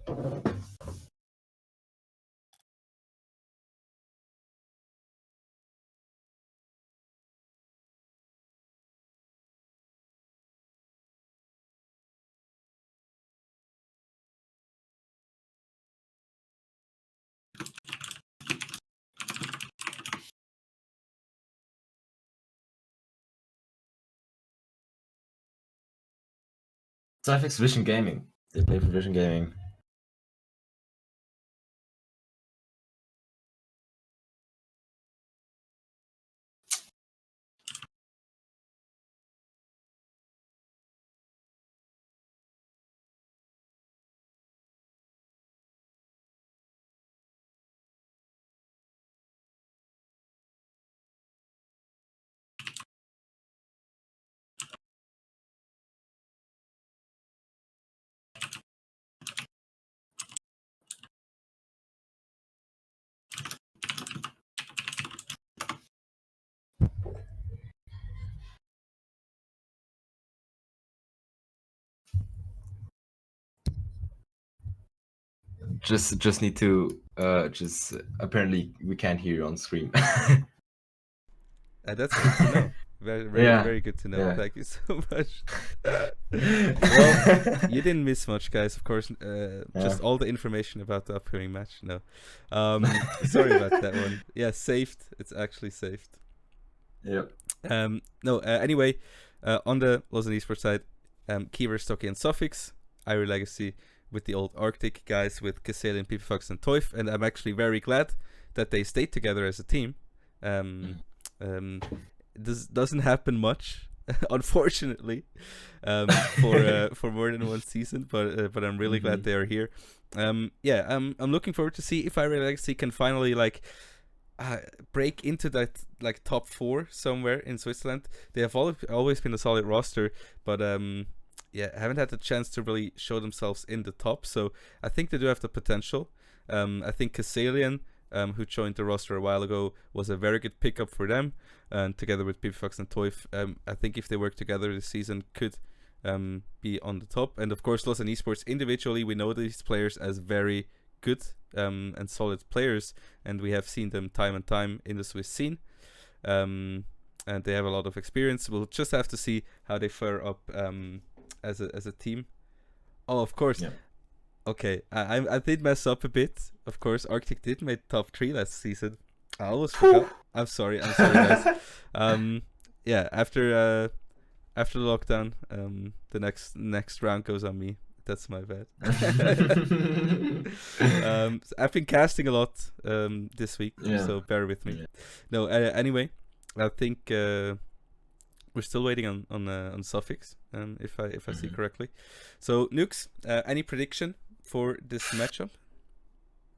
Cyphex Vision Gaming. They play for Vision Gaming. Just need to just apparently we can't hear you on screen. That's good to know. Very, Yeah. very good to know. Yeah. Thank you so much. Well, you didn't miss much, guys. Of course, just all the information about the upcoming match. No, sorry about that one. Yeah, saved. It's actually saved. Yep. No. Anyway, on the Lausanne Esports side, Kiever, Stocky, and Suffix, Irie Legacy with the old Arctic guys with Kasselian, Pipifax, and Toif, and I'm actually very glad that they stayed together as a team. This doesn't happen much, unfortunately, for more than one season. But I'm really glad they are here. I'm looking forward to see if Irie Legacy can finally break into that top 4 somewhere in Switzerland. They have always been a solid roster, but haven't had the chance to really show themselves in the top. So I think they do have the potential. I think Kasselian, who joined the roster a while ago, was a very good pickup for them, and together with Pipifax and Toif, I think if they work together this season, could be on the top. And of course, Lausanne Esports individually, we know these players as very good and solid players, and we have seen them time and time in the Swiss scene, and they have a lot of experience. We'll just have to see how they fare up as a team. Oh, of course. Yeah. Okay, I did mess up a bit. Of course, Arctic did make top 3 last season. I almost forgot. I'm sorry, guys. After the lockdown, the next round goes on me. That's my bad. I've been casting a lot this week, so bear with me. Yeah. No, anyway, I think we're still waiting on Suffix, if I see correctly. So, Nukes, any prediction for this matchup?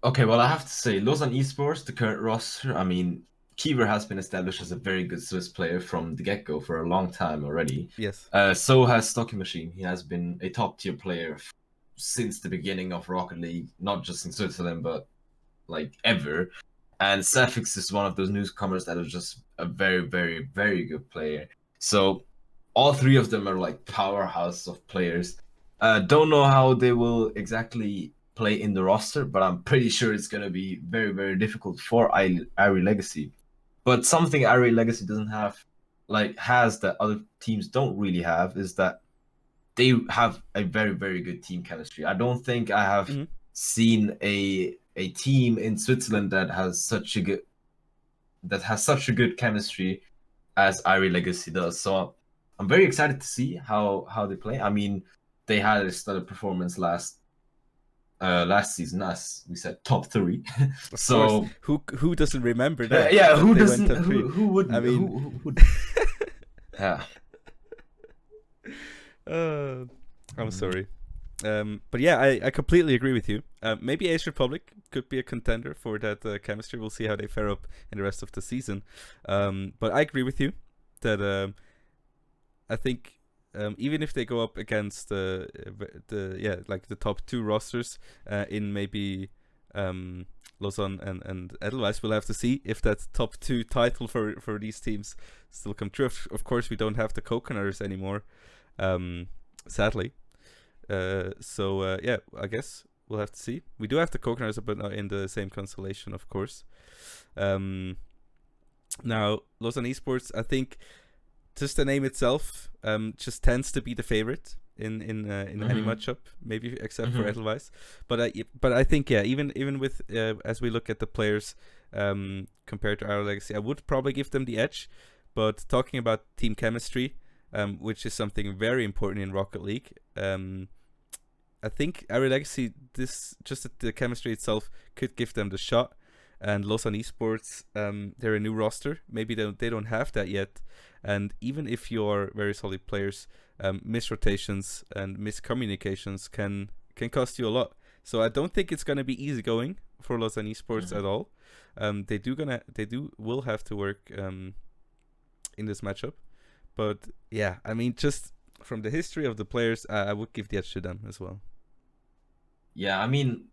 Okay, well, I have to say, Lausanne Esports, the current roster, I mean, Kiever has been established as a very good Swiss player from the get-go for a long time already. Yes. So has Stocky Machine. He has been a top-tier player since the beginning of Rocket League, not just in Switzerland, but ever. And Suffix is one of those newcomers that is just a very, very, very good player. So all 3 of them are powerhouse of players. Don't know how they will exactly play in the roster, but I'm pretty sure it's going to be very, very difficult for Irie Legacy. But something Irie Legacy doesn't have, has that other teams don't really have, is that they have a very, very good team chemistry. I don't think I have seen a team in Switzerland that has such a good chemistry as Irie Legacy does. So I'm very excited to see how they play. I mean, they had a stellar performance last season, as we said, top 3. So who doesn't remember that? Yeah, who doesn't? Who wouldn't? I mean, who would? Yeah. I'm sorry. But yeah, I completely agree with you. Maybe Ace Republic could be a contender for that chemistry. We'll see how they fare up in the rest of the season. But I agree with you that I think even if they go up against the top 2 rosters in maybe Lausanne and Edelweiss, we'll have to see if that top 2 title for these teams still come true. Of course, we don't have the Coconutters anymore, sadly. I guess we'll have to see. We do have the Coconuts, but not in the same constellation, of course. Now, Lausanne Esports, I think just the name itself just tends to be the favorite in any matchup, maybe except for Edelweiss. But I think even with as we look at the players compared to our legacy, I would probably give them the edge. But talking about team chemistry, which is something very important in Rocket League, I think our legacy, the chemistry itself could give them the shot. And Lausanne Esports, they're a new roster. Maybe they don't have that yet. And even if you're very solid players, misrotations and miscommunications can cost you a lot. So I don't think it's gonna be easy going for Lausanne Esports at all. They will have to work in this matchup. But yeah, I mean, just from the history of the players, I would give the edge to them as well. Yeah, I mean,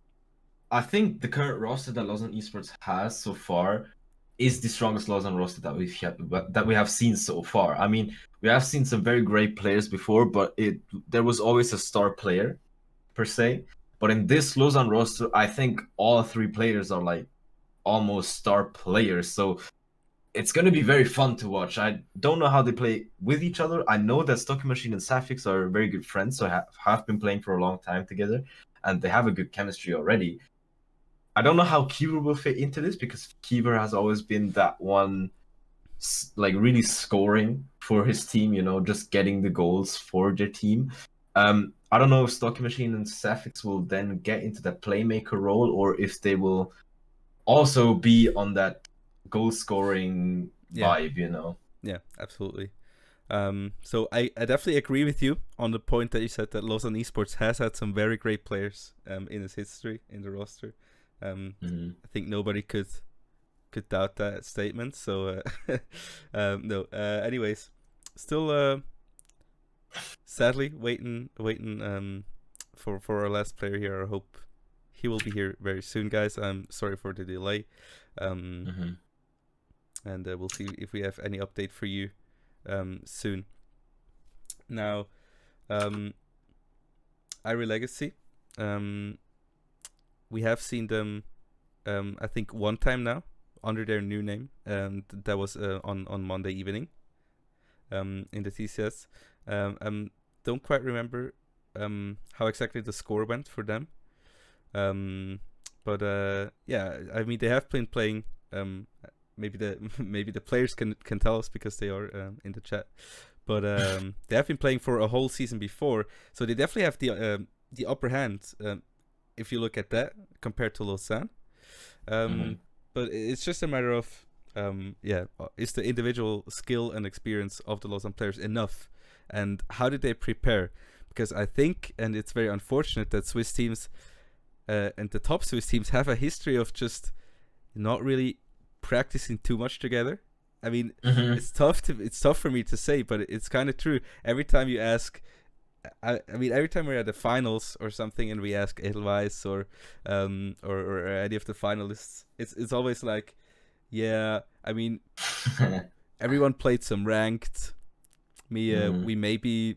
I think the current roster that Lausanne Esports has so far is the strongest Lausanne roster that we have seen so far. I mean, we have seen some very great players before, but there was always a star player per se. But in this Lausanne roster, I think all three players are like almost star players. So it's going to be very fun to watch. I don't know how they play with each other. I know that Stocky Machine and Safix are very good friends, so have been playing for a long time together, and they have a good chemistry already. I don't know how Kiever will fit into this, because Kiever has always been that one, like, really scoring for his team, you know, just getting the goals for their team. I don't know if Stocky Machine and Safix will then get into that playmaker role, or if they will also be on that goal scoring vibe, you know. Yeah, absolutely. So I definitely agree with you on the point that you said that Lausanne Esports has had some very great players in its history in the roster. I think nobody could doubt that statement. So no. Anyways, still sadly waiting for our last player here. I hope he will be here very soon, guys. I'm sorry for the delay. And we'll see if we have any update for you soon. Now, Irie Legacy, we have seen them, I think, one time now under their new name, and that was on Monday evening in the TCS. Don't quite remember how exactly the score went for them, but yeah, I mean, they have been playing. Maybe the players can tell us, because they are in the chat. But they have been playing for a whole season before, so they definitely have the upper hand if you look at that compared to Lausanne. But it's just a matter of is the individual skill and experience of the Lausanne players enough, and how did they prepare? Because I think, and it's very unfortunate, that Swiss teams and the top Swiss teams have a history of just not really practicing too much together. I mean, it's tough for me to say, but it's kind of true. Every time you ask, I mean, every time we're at the finals or something, and we ask Edelweiss or any of the finalists, it's always like, yeah, I mean, everyone played some ranked. We maybe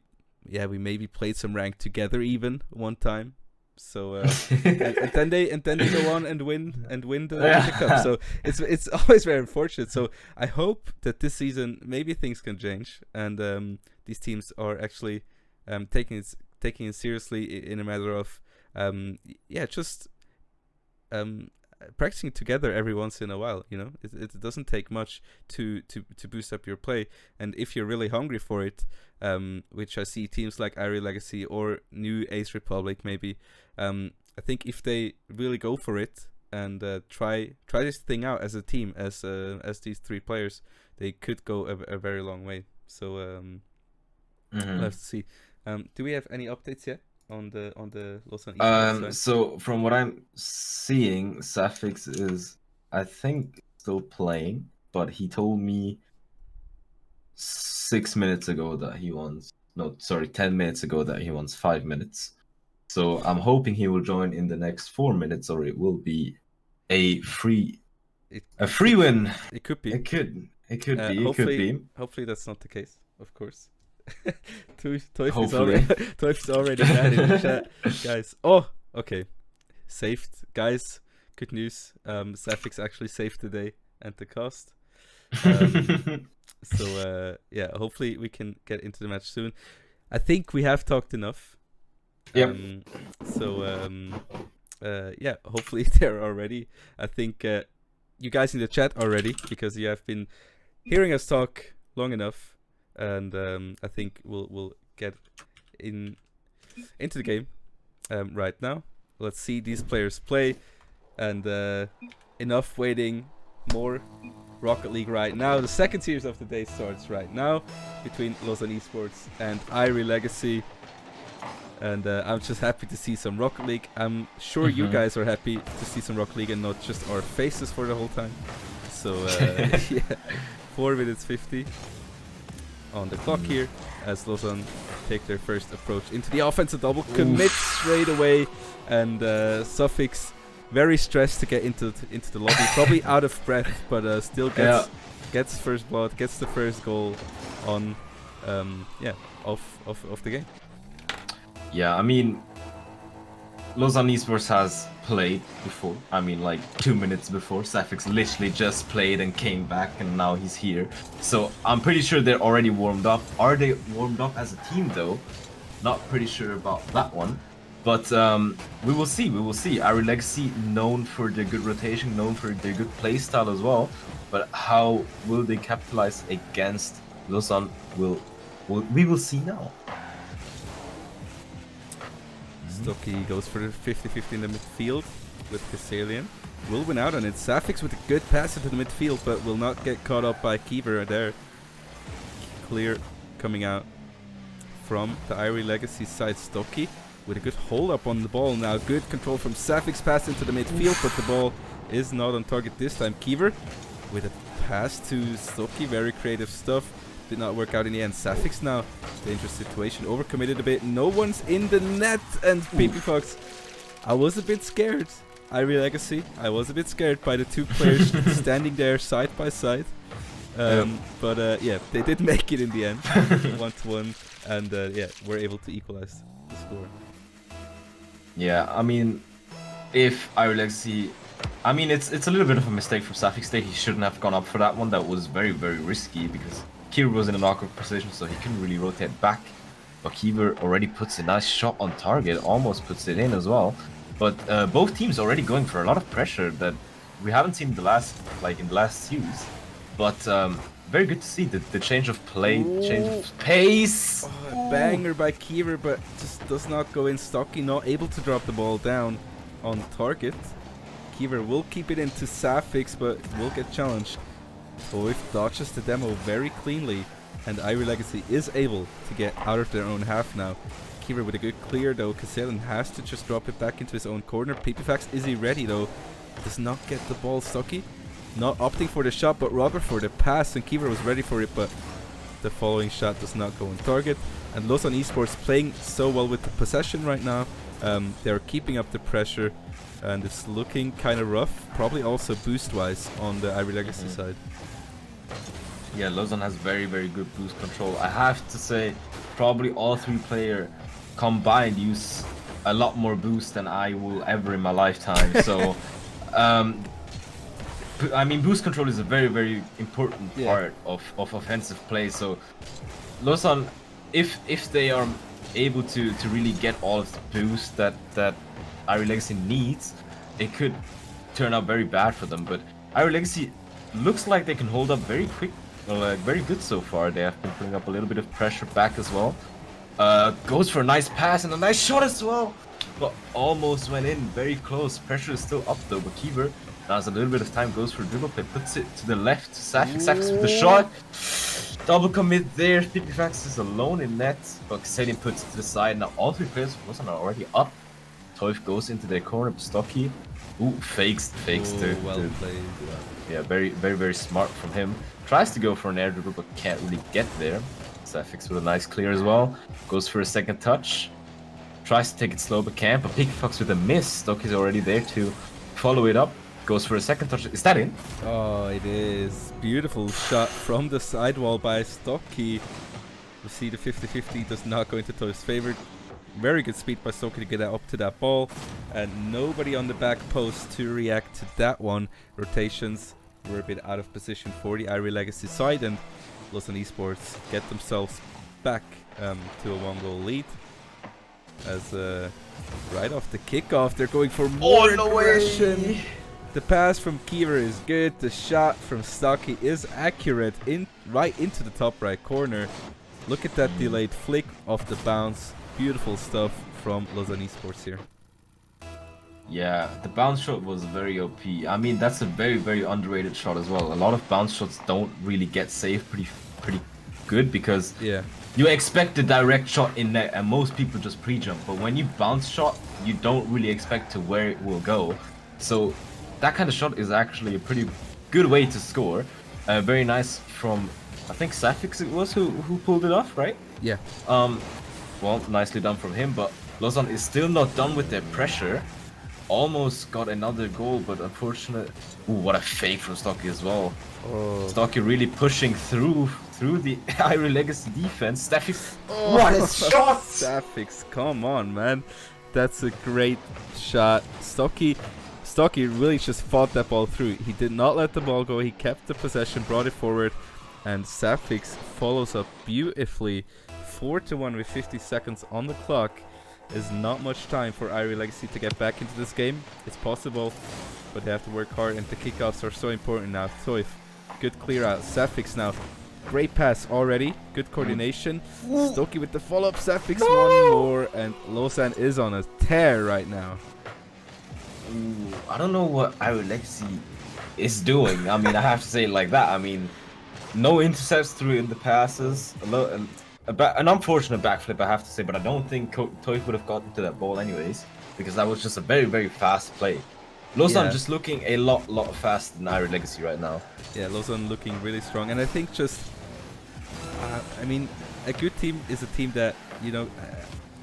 played some ranked together even one time. So and then they go on and win the cup. So it's always very unfortunate. So I hope that this season maybe things can change, and these teams are actually taking it seriously in a matter of just practicing together every once in a while. You know, it doesn't take much to boost up your play, and if you're really hungry for it, which I see teams like Irie Legacy or New Ace Republic maybe. I think if they really go for it and try this thing out as a team, as these three players, they could go a very long way. So let's see. Do we have any updates yet on the Lausanne Esports side? So from what I'm seeing, Safix is, I think, still playing, but he told me 6 minutes ago that he wants 10 minutes ago that he wants 5 minutes. So I'm hoping he will join in the next 4 minutes, or it will be a free win. It could be. It could be. Hopefully that's not the case, of course. Toif is already mad in the chat, guys. Oh, okay. saved. Guys, good news. Safix actually saved the day and the cost. So yeah, hopefully we can get into the match soon. I think we have talked enough. Yep. Yeah, hopefully they're already. I think you guys in the chat are ready because you have been hearing us talk long enough, and I think we'll get into the game right now. Let's see these players play, and enough waiting. More Rocket League right now. The second series of the day starts right now between Lausanne Esports and Irie Legacy. And I'm just happy to see some Rocket League. I'm sure you guys are happy to see some Rocket League and not just our faces for the whole time. So yeah, 4 minutes 50 on the clock here as Lausanne take their first approach into the offensive double. Commit straight away, and Suffix very stressed to get into the lobby. Probably out of breath, but still gets first blood, gets the first goal on of the game. Yeah, I mean, Lausanne Esports has played before. I mean, like 2 minutes before. Safix literally just played and came back, and now he's here. So I'm pretty sure they're already warmed up. Are they warmed up as a team, though? Not pretty sure about that one. But we will see. We will see. Irie Legacy, known for their good rotation, known for their good playstyle as well. But how will they capitalize against Lausanne? We will see now. Stocky goes for the 50-50 in the midfield with Kasalian. Will win out on it. Safix with a good pass into the midfield, but will not get caught up by Kiever there. Clear coming out from the Irie Legacy side. Stocky with a good hold up on the ball now. Good control from Safix, pass into the midfield, but the ball is not on target this time. Kiever with a pass to Stocky. Very creative stuff. Did not work out in the end. Safix now, dangerous situation, overcommitted a bit. No one's in the net, and Fox. I was a bit scared. Irie Legacy, I was a bit scared by the two players standing there side by side. But yeah, they did make it in the end, 1-1, and yeah, were able to equalize the score. Yeah, I mean, if Irie Legacy, I mean, it's a little bit of a mistake from Safix that he shouldn't have gone up for that one. That was very, very risky because Kiever was in an awkward position, so he couldn't really rotate back. But Kiever already puts a nice shot on target, almost puts it in as well. But both teams already going for a lot of pressure that we haven't seen in the last series. But very good to see the change of play, change of pace. Oh, a banger by Kiever, but just does not go in. Stocky not able to drop the ball down on target. Kiever will keep it into Safix, but will get challenged. Toif dodges the demo very cleanly, and Irie Legacy is able to get out of their own half now. Kiever with a good clear though. Kaselen has to just drop it back into his own corner. Pipifax, is he ready though? Does not get the ball. Stocky not opting for the shot, but rather for the pass, and Kiever was ready for it, but the following shot does not go on target. And Lausanne Esports playing so well with the possession right now. They're keeping up the pressure, and it's looking kind of rough, probably also boost-wise on the Irie Legacy side. Yeah, Lausanne has very, very good boost control. I have to say, probably all three players combined use a lot more boost than I will ever in my lifetime. So, I mean, boost control is a very, very important part of offensive play. So, Lausanne, if they are able to really get all of the boost that Irie Legacy needs, it could turn out very bad for them. But Irie Legacy looks like they can hold up very quick, very good so far. They have been putting up a little bit of pressure back as well. Goes for a nice pass and a nice shot as well, but almost went in, very close. Pressure is still up though, but Kiever now has a little bit of time, goes for a dribble play, puts it to the left to Safix. Safix with the shot. Double commit there. Pipifax is alone in net, but Kasadian puts it to the side. Now all three players are already up. Toif goes into their corner, but Stocky, fakes Well played. Yeah, very, very, very smart from him. Tries to go for an air dribble, but can't really get there. Safix with a nice clear as well. Goes for a second touch. Tries to take it slow, but can't. But Pipifax with a miss. Stocky's already there to follow it up. Goes for a second touch. Is that in? Oh, it is. Beautiful shot from the sidewall by Stocky. We see the 50-50 does not go into Toif's favor. Very good speed by Stocky to get up to that ball, and nobody on the back post to react to that one. Rotations were a bit out of position for the Irie Legacy side, and Lausanne Esports get themselves back to a 1-goal lead. As right off the kickoff, they're going for more aggression. The pass from Kiever is good. The shot from Stocky is accurate, right into the top right corner. Look at that delayed flick off the bounce. Beautiful stuff from Lausanne Esports here. Yeah, the bounce shot was very OP. I mean, that's a very, very underrated shot as well. A lot of bounce shots don't really get saved pretty good because you expect the direct shot in net and most people just pre-jump. But when you bounce shot, you don't really expect to where it will go. So that kind of shot is actually a pretty good way to score. Very nice from, I think Safix it was who pulled it off, right? Yeah. Well, nicely done from him, but Lausanne is still not done with their pressure. Almost got another goal, but unfortunate. Ooh, what a fake from Stocky as well. Stocky really pushing through the Irie Legacy defense. Safix, what a shot! Safix, come on, man. That's a great shot. Stocky really just fought that ball through. He did not let the ball go. He kept the possession, brought it forward, and Safix follows up beautifully. 4-1 with 50 seconds on the clock. Is not much time for Irie Legacy to get back into this game. It's possible, but they have to work hard, and the kickoffs are so important now. Toif, good clear out. Safix now, great pass already. Good coordination. Stocky with the follow-up. Safix one more, and Lausanne is on a tear right now. Ooh, I don't know what Irie Legacy is doing. I mean, I have to say it like that. I mean, no intercepts through in the passes. An unfortunate backflip, I have to say, but I don't think Toif would have gotten to that ball anyways, because that was just a very, very fast play. Lausanne just looking a lot faster than Irie Legacy right now. Yeah, Lausanne looking really strong, and I think just, I mean, a good team is a team that, you know,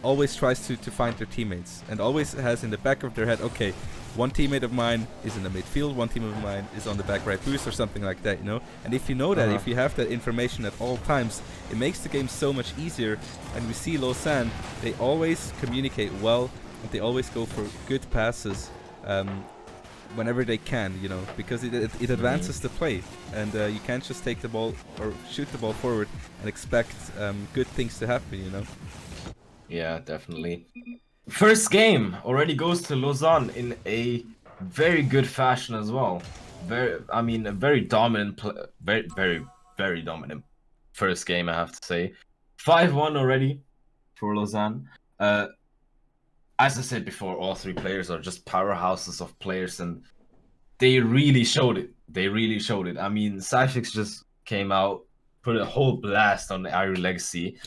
always tries to find their teammates, and always has in the back of their head, okay, one teammate of mine is in the midfield, one team of mine is on the back right boost or something like that, you know. And if you know that, if you have that information at all times, it makes the game so much easier. And we see Lausanne, they always communicate well, and they always go for good passes whenever they can, you know, because it advances the play, and you can't just take the ball or shoot the ball forward and expect good things to happen, you know. Yeah, definitely. First game already goes to Lausanne in a very good fashion as well. I mean, a very dominant, very dominant first game, I have to say. 5-1 already for Lausanne. As I said before, all three players are just powerhouses of players, and they really showed it. They really showed it. I mean, Safix just came out, put a whole blast on the Irie Legacy.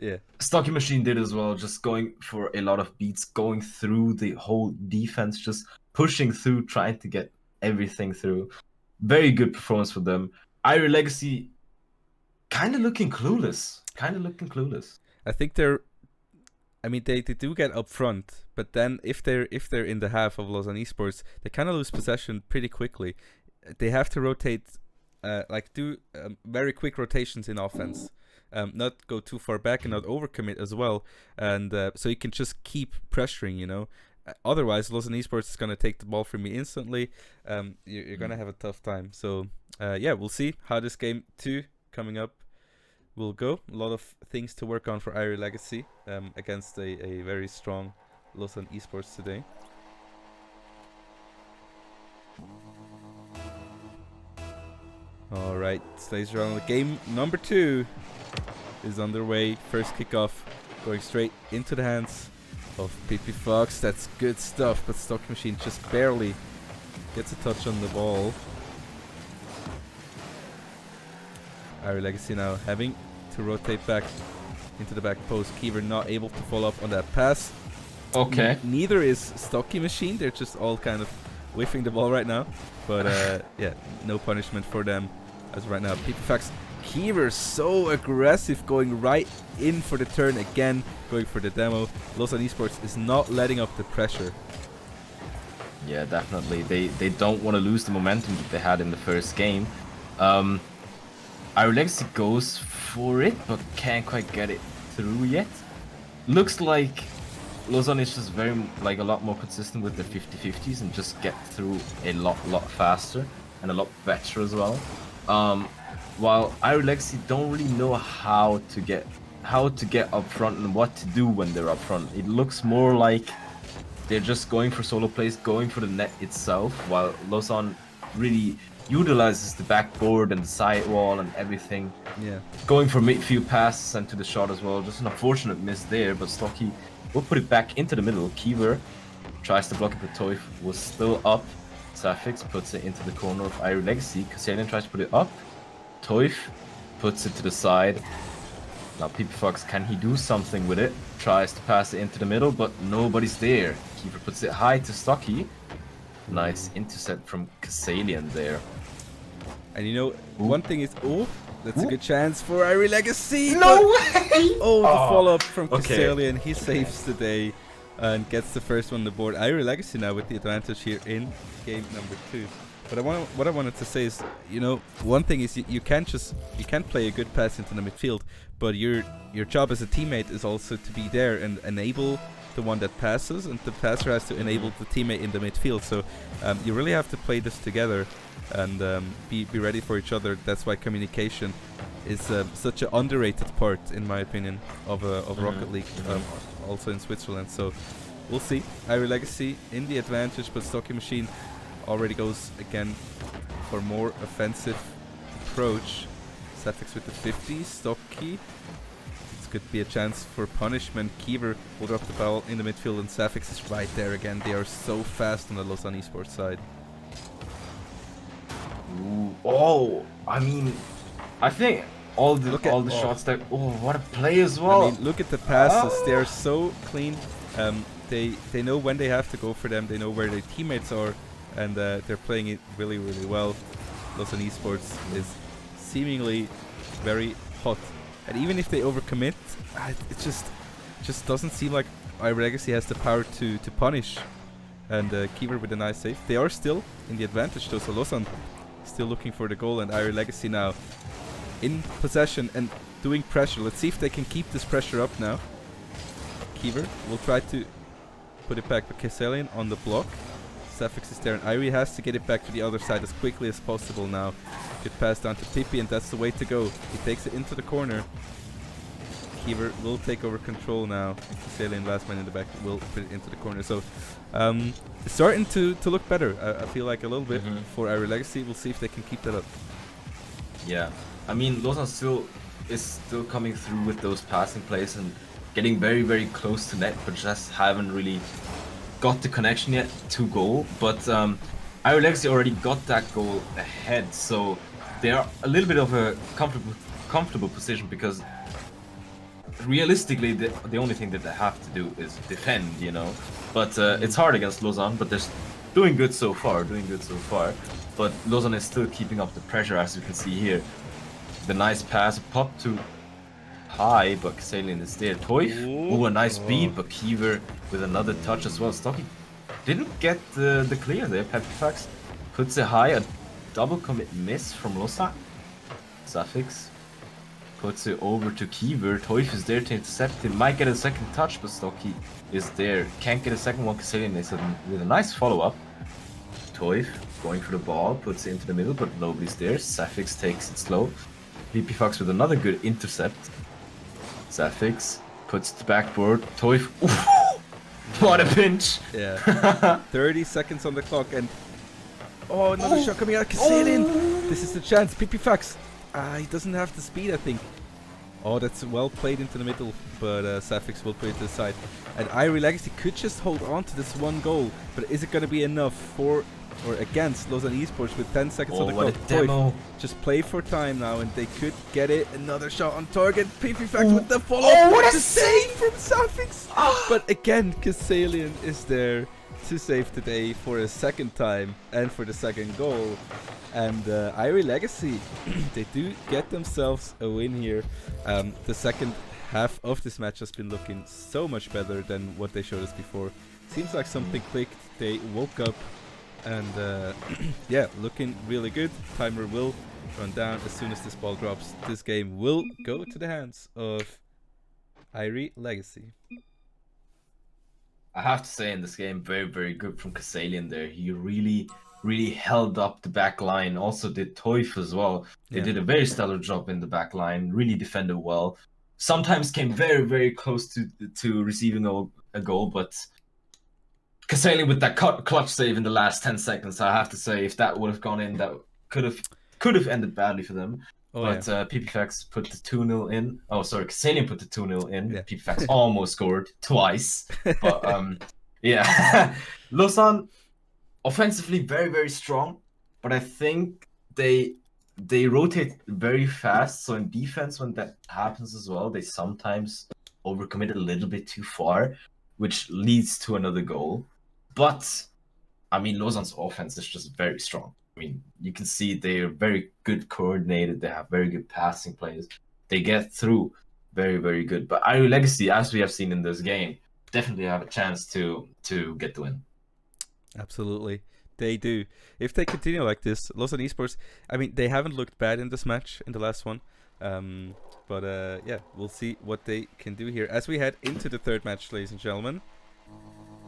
Yeah. Stocky Machine did as well, just going for a lot of beats, going through the whole defense, just pushing through, trying to get everything through. Very good performance for them. Irie Legacy kind of looking clueless. I think they do get up front, but then if they're in the half of Lausanne Esports, they kind of lose possession pretty quickly. They have to rotate, do very quick rotations in offense. Not go too far back and not overcommit as well, and so you can just keep pressuring, you know. Otherwise, Lausanne Esports is gonna take the ball from you instantly. You're gonna have a tough time. So yeah, we'll see how this game 2 coming up will go. A lot of things to work on for Irie Legacy against a very strong Lausanne Esports today. All right, ladies and gentlemen, game number 2 is underway. First kickoff going straight into the hands of PP Fox. That's good stuff, but Stocky Machine just barely gets a touch on the ball. Irie Legacy now having to rotate back into the back post. Kiever not able to follow up on that pass. Okay. Neither is Stocky Machine. They're just all kind of whiffing the ball right now. But yeah, no punishment for them as right now. PP Fox. Kiever so aggressive, going right in for the turn again, going for the demo. Lausanne Esports is not letting up the pressure. Yeah, definitely. They don't want to lose the momentum that they had in the first game. Irie Legacy goes for it, but can't quite get it through yet. looks like Lausanne is just very a lot more consistent with their 50-50s and just get through a lot faster and a lot better as well. While Irie Legacy don't really know how to get up front and what to do when they're up front. It looks more like they're just going for solo plays, going for the net itself, while Lausanne really utilizes the backboard and the sidewall and everything. Yeah. Going for midfield passes and to the shot as well. Just an unfortunate miss there, but Stocky will put it back into the middle. Kiever tries to block it, but Toif was still up. Safix puts it into the corner of Irie Legacy. Kaselian tries to put it up. Toif puts it to the side. Now Fox, can he do something with it? Tries to pass it into the middle, but nobody's there. Kiever puts it high to Stocky. Nice intercept from Kaselian there. And you know, one thing is, that's a good chance for Irie Legacy. No way! Oh, the follow-up from Kaselian. He saves the day and gets the first one on the board. Irie Legacy now with the advantage here in game number 2. But what I wanted to say is, you know, one thing is you can't play a good pass into the midfield, but your job as a teammate is also to be there and enable the one that passes, and the passer has to enable the teammate in the midfield. So you really have to play this together and be ready for each other. That's why communication is such an underrated part, in my opinion, of Rocket League, also in Switzerland. So we'll see. Irie Legacy in the advantage, but Stocky Machine already goes again for more offensive approach. Safix with the 50, Stocky. This could be a chance for punishment. Kiever will drop the ball in the midfield, and Safix is right there again. They are so fast on the Lausanne Esports side. Ooh, oh, I mean, I think all the shots that. Oh, what a play as well! I mean, look at the passes. They are so clean. They know when they have to go for them. They know where their teammates are, and they're playing it really well. Lausanne Esports is seemingly very hot, and even if they overcommit, it just doesn't seem like Irie Legacy has the power to punish. And Kiever with a nice save. They are still in the advantage though, so Lausanne still looking for the goal, and Irie Legacy now in possession and doing pressure. Let's see if they can keep this pressure up now. Kiever will try to put it back, but Kaselian on the block. Safix is there, and Irie has to get it back to the other side as quickly as possible now. Good pass down to Pippi, and that's the way to go. He takes it into the corner. Kiever will take over control now. Kaselian, last man in the back, will put it into the corner. So it's starting to look better. I feel like a little bit for Irie Legacy. We'll see if they can keep that up. Yeah, I mean, Lausanne is still coming through with those passing plays and getting very close to net, but just haven't really got the connection yet to goal. But Irie Legacy already got that goal ahead, so they are a little bit of a comfortable position, because realistically the only thing that they have to do is defend, you know. But it's hard against Lausanne, but they're doing good so far. But Lausanne is still keeping up the pressure, as you can see here. The nice pass, pop to high, but Kaselian is there. Toif, a nice beat, but Kiever with another touch as well. Stocky didn't get the clear there. Pepifax puts it high, a double commit miss from Lausanne. Safix puts it over to Kiever. Toif is there to intercept him. Might get a second touch, but Stocky is there. Can't get a second one. Kaselian is with a nice follow-up. Toif going for the ball, puts it into the middle, but nobody's there. Safix takes it slow. VP Fox with another good intercept. Safix puts the backboard. Toif. What a pinch! Yeah. 30 seconds on the clock, and another shot coming out. Kaselian. This is the chance. Pipifax. He doesn't have the speed, I think. Oh, that's well played into the middle, but Safix will put it to the side. And Irie Legacy could just hold on to this one goal, but is it going to be enough for or against Lausanne Esports with 10 seconds on the clock? Demo. Just play for time now, and they could get it. Another shot on target. Pipifax with the follow-up. What a save from Safix! But again, Kaselian is there to save today for a second time and for the second goal. And Irie Legacy, they do get themselves a win here. The second half of this match has been looking so much better than what they showed us before. Seems like something clicked. They woke up, and yeah, looking really good. Timer will run down as soon as this ball drops. This game will go to the hands of Irie Legacy. I have to say in this game, very, very good from Kasalian there. He really, really held up the back line. Also did Toif as well. They Yeah. did a very stellar job in the back line, really defended well. Sometimes came very, very close to receiving a goal, but Kasalian with that clutch save in the last 10 seconds, I have to say, if that would have gone in, that could have ended badly for them. Oh But yeah. PPFX put the 2-0 in. Oh, sorry, Kasalian put the 2-0 in. Yeah. PPFX almost scored twice. But yeah. Lausanne, offensively, very, very strong. But I think they rotate very fast. So in defense, when that happens as well, they sometimes overcommit a little bit too far, which leads to another goal. But I mean, Lausanne's offense is just very strong. I mean, you can see they are very good coordinated. They have very good passing players. They get through very, very good. But Irie Legacy, as we have seen in this game, definitely have a chance to get the win. Absolutely. They do. If they continue like this, Lausanne Esports, I mean, they haven't looked bad in this match, in the last one. But yeah, we'll see what they can do here. As we head into the third match, ladies and gentlemen,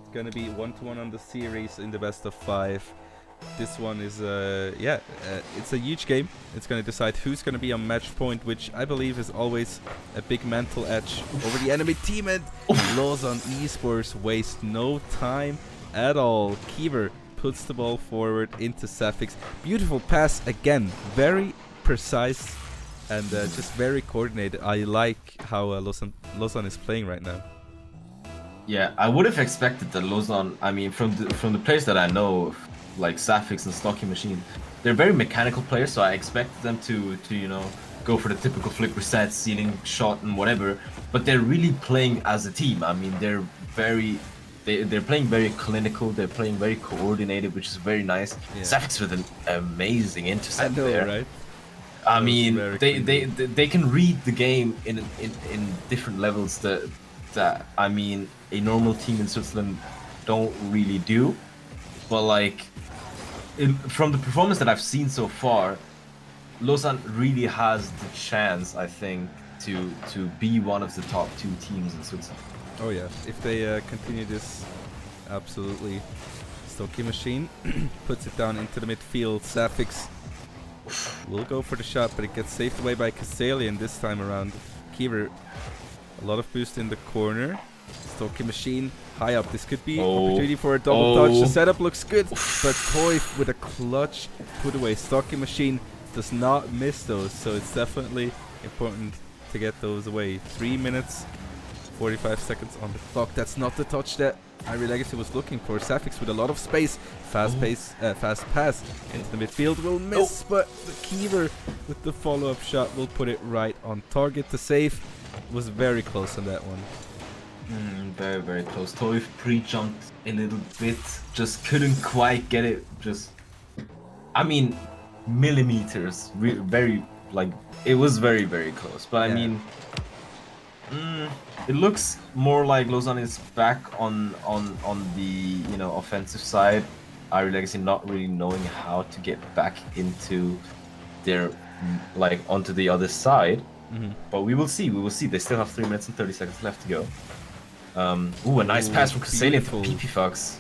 it's going to be 1-1 on the series in the best of 5. This one is, it's a huge game. It's going to decide who's going to be on match point, which I believe is always a big mental edge over the enemy team. And Lausanne Esports waste no time at all. Kiever puts the ball forward into Safix. Beautiful pass again. Very precise and just very coordinated. I like how Lausanne is playing right now. Yeah, I would have expected that Lausanne, I mean, from the players that I know, like Safix and Stocky Machine, they're very mechanical players, so I expected them to go for the typical flick reset, ceiling shot and whatever, but they're really playing as a team. I mean, they're playing very clinical, they're playing very coordinated, which is very nice. Yeah. Safix with an amazing intercept I know, there. right? I mean, they can read the game in different levels that I mean a normal team in Switzerland don't really do. But like from the performance that I've seen so far, Lausanne really has the chance, I think, to be one of the top 2 teams in Switzerland. Oh yeah, if they continue this, absolutely. Stocky Machine puts it down into the midfield. Safix will go for the shot, but it gets saved away by Kasalian this time around. Kiever, a lot of boost in the corner. Stocky Machine high up. This could be opportunity for a double touch. The setup looks good, but Toif with a clutch put away. Stocky Machine does not miss those, so it's definitely important to get those away. 3 minutes, 45 seconds on the clock. That's not the touch that Irie Legacy was looking for. Safix with a lot of space. Fast pass into the midfield will miss, but the Kiever with the follow-up shot will put it right on target. The save was very close on that one. Very, very close. Toif pre-jumped a little bit, just couldn't quite get it. I mean, millimeters. Very, like, it was very, very close. But Yeah. I mean, it looks more like Lausanne is back on the offensive side. Irie Legacy not really knowing how to get back into their onto the other side. But we will see. They still have 3 minutes and 30 seconds left to go. A nice pass from Kasalian to PPFox.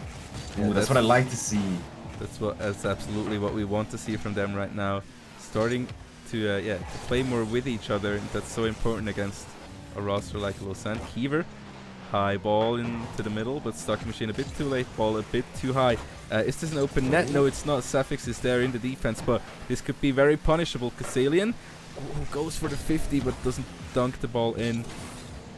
Yeah, that's what I like to see. That's absolutely what we want to see from them right now. Starting to play more with each other. That's so important against a roster like Lausanne. Kiever, high ball into the middle, but Stocky Machine a bit too late. Ball a bit too high. Is this an open net? No, it's not. Safix is there in the defense, but this could be very punishable. Kasalian goes for the 50, but doesn't dunk the ball in.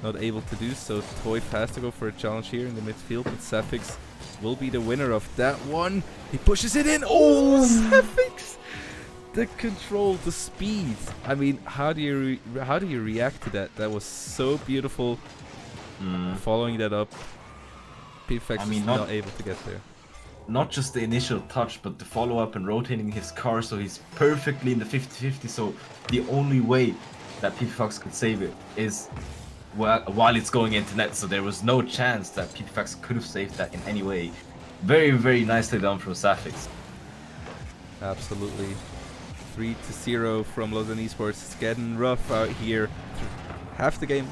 Not able to do so. Toif has to go for a challenge here in the midfield, but Safix will be the winner of that one. He pushes it in. Oh, Safix! The control, the speed. I mean, how do you react to that? That was so beautiful. Following that up, PPFX is not able to get there. Not just the initial touch, but the follow-up and rotating his car so he's perfectly in the 50-50. So the only way that PPFox could save it is while it's going into net. So there was no chance that PPFox could have saved that in any way. Very, very nicely done from Safix. Absolutely. 3-0 from Lausanne Esports. It's getting rough out here. Half the game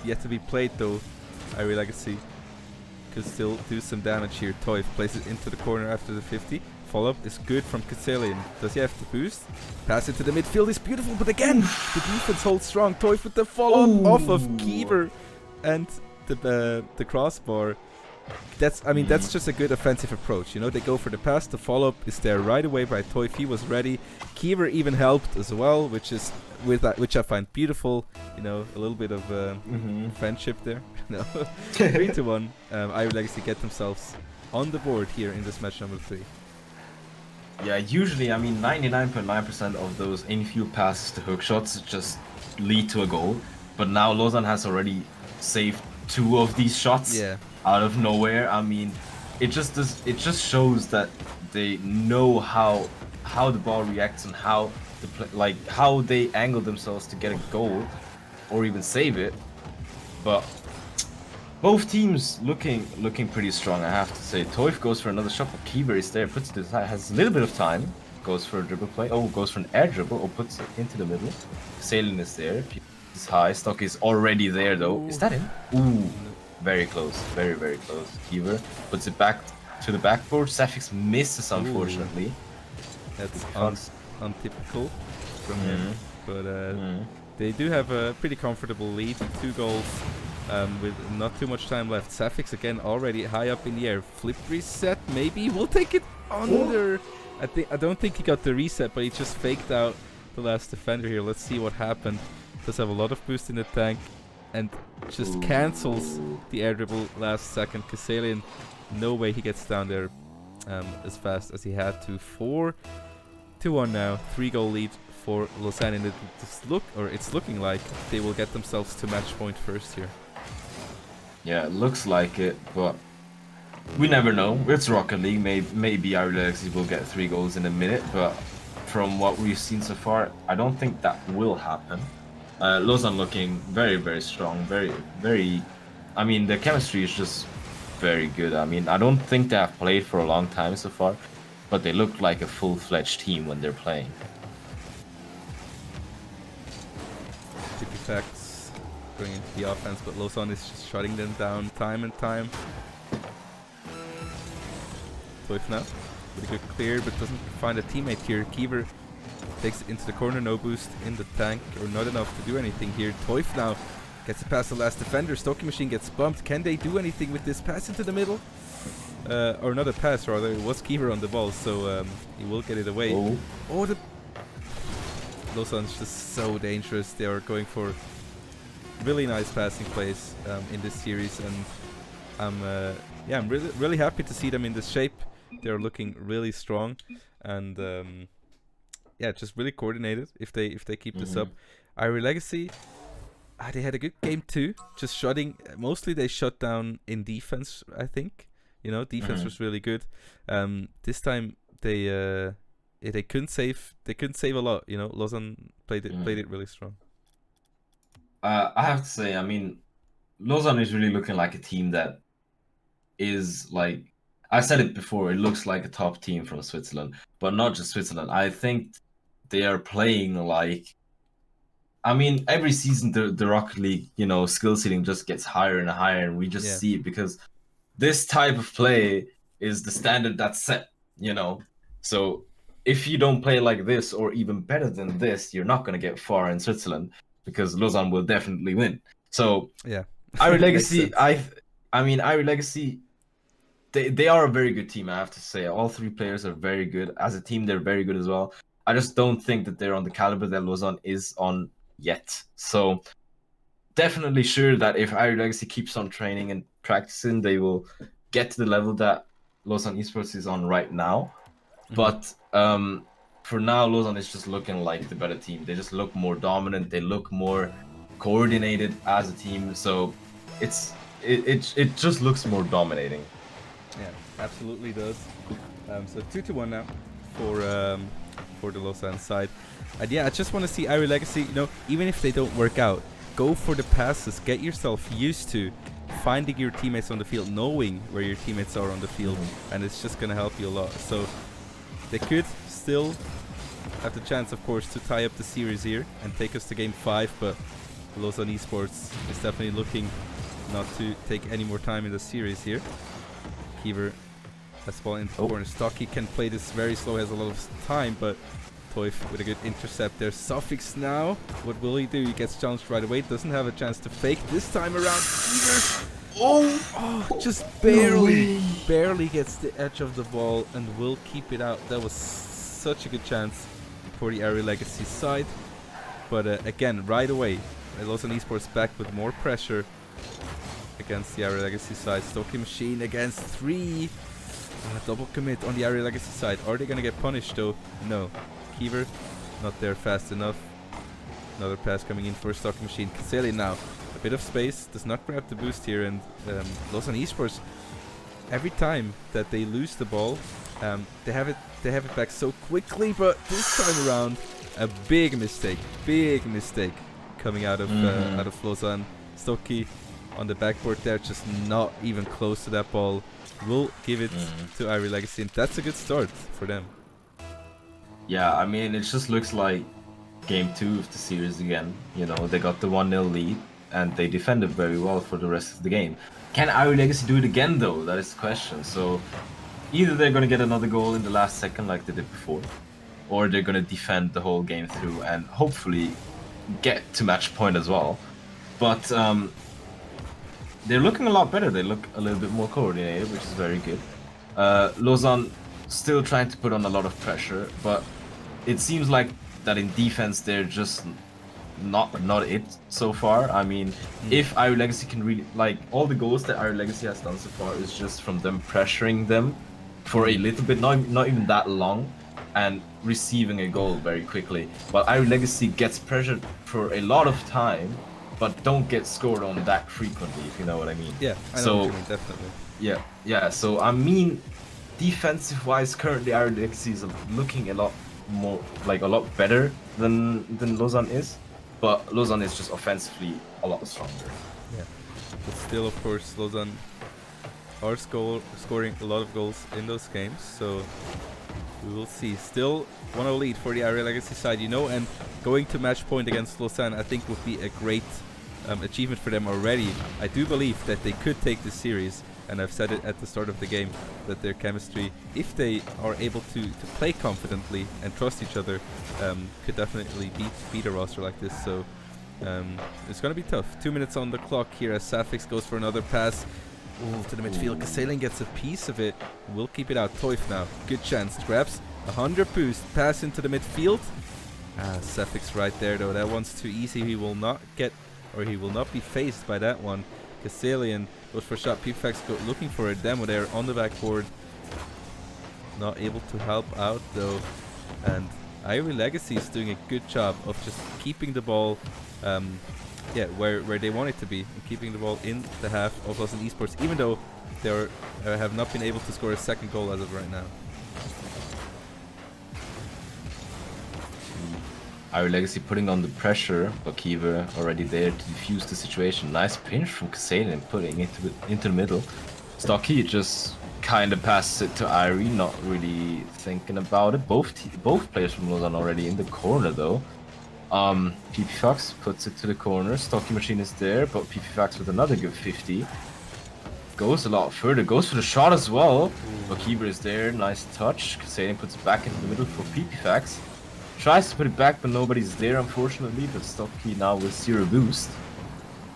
yet to be played though. Irie Legacy could still do some damage here. Toif places it into the corner after the 50. Follow-up is good from Kasselian. Does he have the boost? Pass it to the midfield is beautiful, but again, the defense holds strong. Toif with the follow-up off of Kiever and the crossbar. That's just a good offensive approach. You know, they go for the pass. The follow-up is there right away by Toif. He was ready. Kiever even helped as well, which I find beautiful. You know, a little bit of friendship there. No, 3-1. Irie Legacy get themselves on the board here in this match number 3. Yeah, usually, I mean, 99.9% of those infield passes to hook shots just lead to a goal. But now Lausanne has already saved 2 of these shots out of nowhere. I mean, it just shows that they know how the ball reacts and how how they angle themselves to get a goal or even save it. But both teams looking pretty strong, I have to say. Toif goes for another shot, but Kiever is there, puts it aside, has a little bit of time, goes for a dribble play. Oh, goes for an air dribble, or puts it into the middle. Sailing is there, is high, Stock is already there though. Is that him? Ooh, very close, very, very close. Kiever puts it back to the backboard. Safix misses, unfortunately. That's untypical from him, but they do have a pretty comfortable lead, 2 goals. With not too much time left. Safix again already high up in the air. Flip reset, maybe we'll take it under. I don't think he got the reset, but he just faked out the last defender here. Let's see what happened. Does have a lot of boost in the tank and just cancels the air dribble last second. Kasselian, no way he gets down there as fast as he had to. 4-1 now, 3-goal lead for Lausanne, and it's looking like they will get themselves to match point first here. Yeah, it looks like it, but we never know. It's Rocket League. Maybe Irie Legacy will get 3 goals in a minute, but from what we've seen so far, I don't think that will happen. Lausanne looking very, very strong. Very, very... I mean, the chemistry is just very good. I mean, I don't think they have played for a long time so far, but they look like a full-fledged team when they're playing. Tippy Facts going into the offense, but Lausanne is just shutting them down time and time. Toif now, pretty good clear, but doesn't find a teammate here. Kiever takes it into the corner, no boost in the tank, or not enough to do anything here. Toif now gets it past the last defender. Stocky Machine gets bumped. Can they do anything with this pass into the middle? Or not a pass, rather. It was Kiever on the ball, so he will get it away. Oh, the Lausanne's just so dangerous. They are going for really nice passing plays in this series, and I'm really happy to see them in this shape. They're looking really strong, and just really coordinated. If they keep this up, Irie Legacy, they had a good game too. Just shutting. Mostly they shut down in defense. I think defense was really good. This time they couldn't save. They couldn't save a lot. Lausanne played it really strong. I have to say, I mean, Lausanne is really looking like a team that is like, I said it before, it looks like a top team from Switzerland, but not just Switzerland. I think they are playing like, I mean, every season the Rocket League, skill ceiling just gets higher and higher, and we just see it because this type of play is the standard that's set, So if you don't play like this or even better than this, you're not going to get far in Switzerland, because Lausanne will definitely win. So Irie Legacy, Irie Legacy, they are a very good team, I have to say. All 3 players are very good. As a team, they're very good as well. I just don't think that they're on the caliber that Lausanne is on yet. So definitely sure that if Irie Legacy keeps on training and practicing, they will get to the level that Lausanne Esports is on right now. But for now, Lausanne is just looking like the better team. They just look more dominant. They look more coordinated as a team. So it just looks more dominating. Yeah, absolutely does. So 2-1 now for the Lausanne side. And I just want to see Irie Legacy. Even if they don't work out, go for the passes. Get yourself used to finding your teammates on the field, knowing where your teammates are on the field, and it's just gonna help you a lot. So they could still have the chance, of course, to tie up the series here and take us to game 5, but Lausanne Esports is definitely looking not to take any more time in the series here. Kiever has ball in the corner. Stocky can play this very slow, has a lot of time, but Toif with a good intercept there. Suffix now, what will he do? He gets challenged right away, doesn't have a chance to fake this time around. Kiever, just barely gets the edge of the ball and will keep it out. That was such a good chance for the Irie Legacy side. But again, right away, Lausanne Esports back with more pressure against the Irie Legacy side. Stocky Machine against 3. Double commit on the Irie Legacy side. Are they going to get punished though? No. Kiever, not there fast enough. Another pass coming in for Stocky Machine. Kaseli now. A bit of space. Does not grab the boost here. And Lausanne Esports, every time that they lose the ball, they have it back so quickly. But this time around, a big mistake coming out of Lausanne. Stocky on the backboard there, just not even close to that ball. Will give it to Irie Legacy, and that's a good start for them. Yeah, I mean, it just looks like game 2 of the series again. You know, they got the 1-0 lead, and they defended very well for the rest of the game. Can Irie Legacy do it again, though? That is the question. So, either they're going to get another goal in the last second like they did before, or they're going to defend the whole game through and hopefully get to match point as well. But they're looking a lot better. They look a little bit more coordinated, which is very good. Lausanne still trying to put on a lot of pressure, but it seems like that in defense they're just not it so far. I mean, if Irie Legacy can really, like, all the goals that Irie Legacy has done so far is just from them pressuring them for a little bit, not even that long, and receiving a goal very quickly. But Irie Legacy gets pressured for a lot of time, but don't get scored on that frequently, if you know what I mean. Yeah, I know what you mean, definitely. Yeah. So I mean, defensive-wise, currently Irie Legacy is looking a lot more, like a lot better than Lausanne is, but Lausanne is just offensively a lot stronger. Yeah, but still, of course, Lausanne are scoring a lot of goals in those games, so we will see. Still 1-0 lead for the Irie Legacy side, you know, and going to match point against Lausanne, I think, would be a great achievement for them already. I do believe that they could take this series, and I've said it at the start of the game, that their chemistry, if they are able to play confidently and trust each other, could definitely beat a roster like this. So it's going to be tough. 2 minutes on the clock here as Safix goes for another pass. To the midfield. Kaselian gets a piece of it. Will keep it out. Toif now. Good chance. Grabs 100 boost. Pass into the midfield. Safix right there though. That one's too easy. He will not get, or he will not be faced by that one. Kaselian goes for a shot. Pifax looking for a demo there on the backboard. Not able to help out though. And Irie Legacy is doing a good job of just keeping the ball where they want it to be, and keeping the ball in the half of Lausanne Esports, even though they have not been able to score a second goal as of right now. Irie Legacy putting on the pressure, but Kiever already there to defuse the situation. Nice pinch from Kaselian, putting it into the middle. Stocky just kind of passes it to Irie, not really thinking about it. Both players from Lausanne already in the corner though. Pipifax puts it to the corner. Stocky Machine is there, but Pipifax with another good 50. Goes a lot further, goes for the shot as well. But Kiever is there, nice touch. Kaselian puts it back into the middle for Pipifax. Tries to put it back, but nobody's there unfortunately. But Stocky now with 0 boost.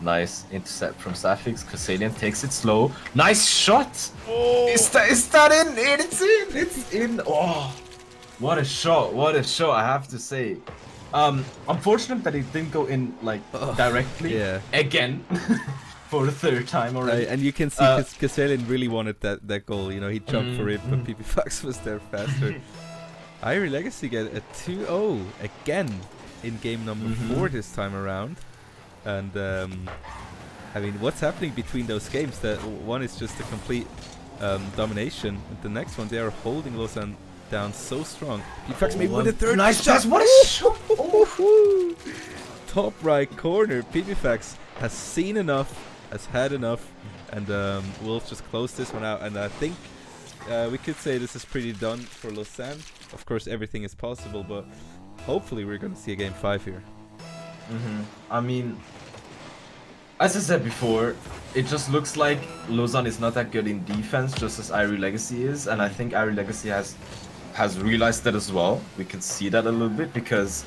Nice intercept from Safix. Kaselian takes it slow. Nice shot! Oh. Is that in? It's in! Oh! What a shot, I have to say. Unfortunate that it didn't go in, like, directly again for the 3rd time already. And you can see Kaselian really wanted that goal, you know, he jumped for it, but Pipifax was there faster. Irie Legacy get a 2-0 again in game number 4 this time around. And I mean, what's happening between those games? That one is just a complete domination, and the next one they are holding Lausanne down so strong. Pipifax maybe with a 3rd nice pass. What a shot! Top right corner. Pipifax has seen enough, has had enough, and we'll just close this one out. And I think we could say this is pretty done for Lausanne. Of course, everything is possible, but hopefully we're going to see a game 5 here. I mean, As I said before, it just looks like Lausanne is not that good in defense, just as Irie Legacy is, and I think Irie Legacy has realized that as well. We can see that a little bit because